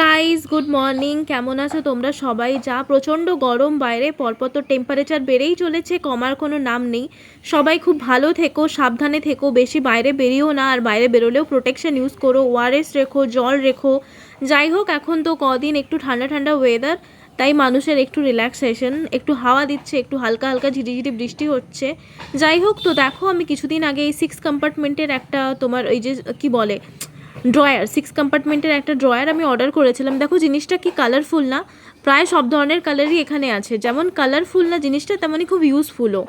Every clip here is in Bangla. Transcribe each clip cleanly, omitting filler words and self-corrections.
গাইজ গুড মর্নিং, কেমন আছো তোমরা সবাই? যা প্রচণ্ড গরম বাইরে, পরপর তো টেম্পারেচার বেড়েই চলেছে, কমার কোনো নাম নেই। সবাই খুব ভালো থেকো, সাবধানে থেকো, বেশি বাইরে বেরিও না, আর বাইরে বেরোলেও প্রোটেকশন ইউজ করো, ওআরএস রেখো, জল রেখো। যাই হোক, এখন তো কদিন একটু ঠান্ডা ঠান্ডা ওয়েদার, তাই মানুষের একটু রিল্যাক্সেশন, একটু হাওয়া দিচ্ছে, একটু হালকা হালকা ঝিরিঝিরি বৃষ্টি হচ্ছে। যাই হোক, তো দেখো আমি কিছুদিন আগে এই 6 কম্পার্টমেন্টের একটা তোমার ওই যে কি বলে ড্রয়ার, 6 কম্পার্টমেন্টের একটা ড্রয়ার আমি অর্ডার করেছিলাম। দেখো জিনিসটা কি কালারফুল না? প্রায় সব ধরনের কালারই এখানে আছে। যেমন কালারফুল না জিনিসটা, তেমনই খুব ইউজফুলও।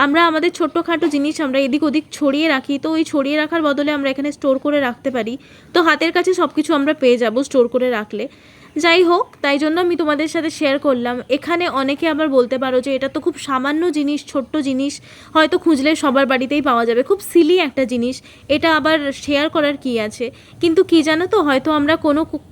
আমরা আমাদের ছোট্টখাটো জিনিস আমরা এদিক ওদিক ছড়িয়ে রাখি, তো ওই ছড়িয়ে রাখার বদলে আমরা এখানে স্টোর করে রাখতে পারি। তো হাতের কাছে সব কিছু আমরা পেয়ে যাব স্টোর করে রাখলে। যাই হোক, তাই জন্য আমি তোমাদের সাথে শেয়ার করলাম। এখানে অনেকে আবার বলতে পারো যে এটা তো খুব সামান্য জিনিস, ছোট্ট জিনিস, হয়তো খুঁজলে সবার বাড়িতেই পাওয়া যাবে, খুব সিলি একটা জিনিস, এটা আবার শেয়ার করার কি আছে। কিন্তু কি জানো তো, হয়তো আমরা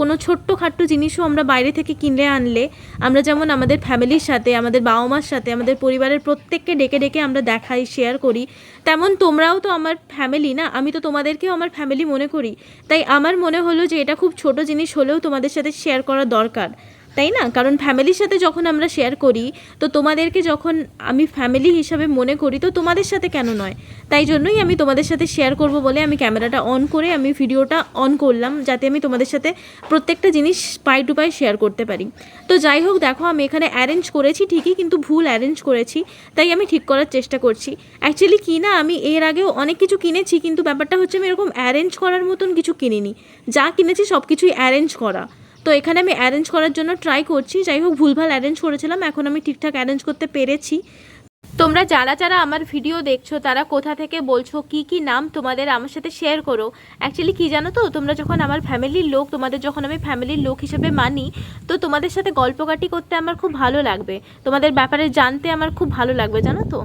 কোনো ছোট্টখাট্টো জিনিসও আমরা বাইরে থেকে কিনে আনলে, আমরা যেমন আমাদের ফ্যামিলির সাথে, আমাদের বাবা মার সাথে, আমাদের পরিবারের প্রত্যেককে ডেকে ডেকে আমরা দেখাই, শেয়ার করি, তেমন তোমরাও তো আমার ফ্যামিলি না? আমি তো তোমাদেরকেও আমার ফ্যামিলি মনে করি। তাই আমার মনে হলো যে এটা খুব ছোট জিনিস হলেও তোমাদের সাথে শেয়ার করা দরকার, তাই না? কারণ ফ্যামিলির সাথে যখন আমরা শেয়ার করি, তো তোমাদেরকে যখন আমি ফ্যামিলি হিসাবে মনে করি, তো তোমাদের সাথে কেন নয়? তাই জন্যই আমি তোমাদের সাথে শেয়ার করব বলে আমি ক্যামেরাটা অন করে আমি ভিডিওটা অন করলাম, যাতে আমি তোমাদের সাথে প্রত্যেকটা জিনিস পাই টু পাই শেয়ার করতে পারি। তো যাই হোক, দেখো আমি এখানে অ্যারেঞ্জ করেছি ঠিকই, কিন্তু ভুল অ্যারেঞ্জ করেছি, তাই আমি ঠিক করার চেষ্টা করছি। অ্যাকচুয়ালি কি না, আমি এর আগেও অনেক কিছু কিনেছি, কিন্তু ব্যাপারটা হচ্ছে আমি এরকম অ্যারেঞ্জ করার মতন কিছু কিনিনি। যা কিনেছি সব কিছুই অ্যারেঞ্জ করা। তো এখানে আমি অ্যারেঞ্জ করার জন্য ট্রাই করছি। যাই হোক, ভুলভাল অ্যারেঞ্জ করেছিলাম, এখন আমি ঠিকঠাক অ্যারেঞ্জ করতে পেরেছি। তোমরা যারা যারা আমার ভিডিও দেখছো, তারা কোথা থেকে বলছো, কি কি নাম তোমাদের, আমার সাথে শেয়ার করো। অ্যাকচুয়ালি কি জানো তো, তোমরা যখন আমার ফ্যামিলির লোক, তোমাদের যখন আমি ফ্যামিলির লোক হিসেবে মানি, তো তোমাদের সাথে গল্পকাটি করতে আমার খুব ভালো লাগবে, তোমাদের ব্যাপারে জানতে আমার খুব ভালো লাগবে, জানো তো।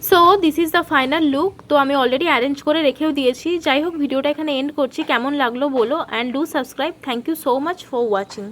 So this is the final look. তো আমি অলরেডি অ্যারেঞ্জ করে রেখেও দিয়েছি। যাই হোক, ভিডিওটা এখানে এন্ড করছি। কেমন লাগলো বলো, and do subscribe. Thank you so much for watching.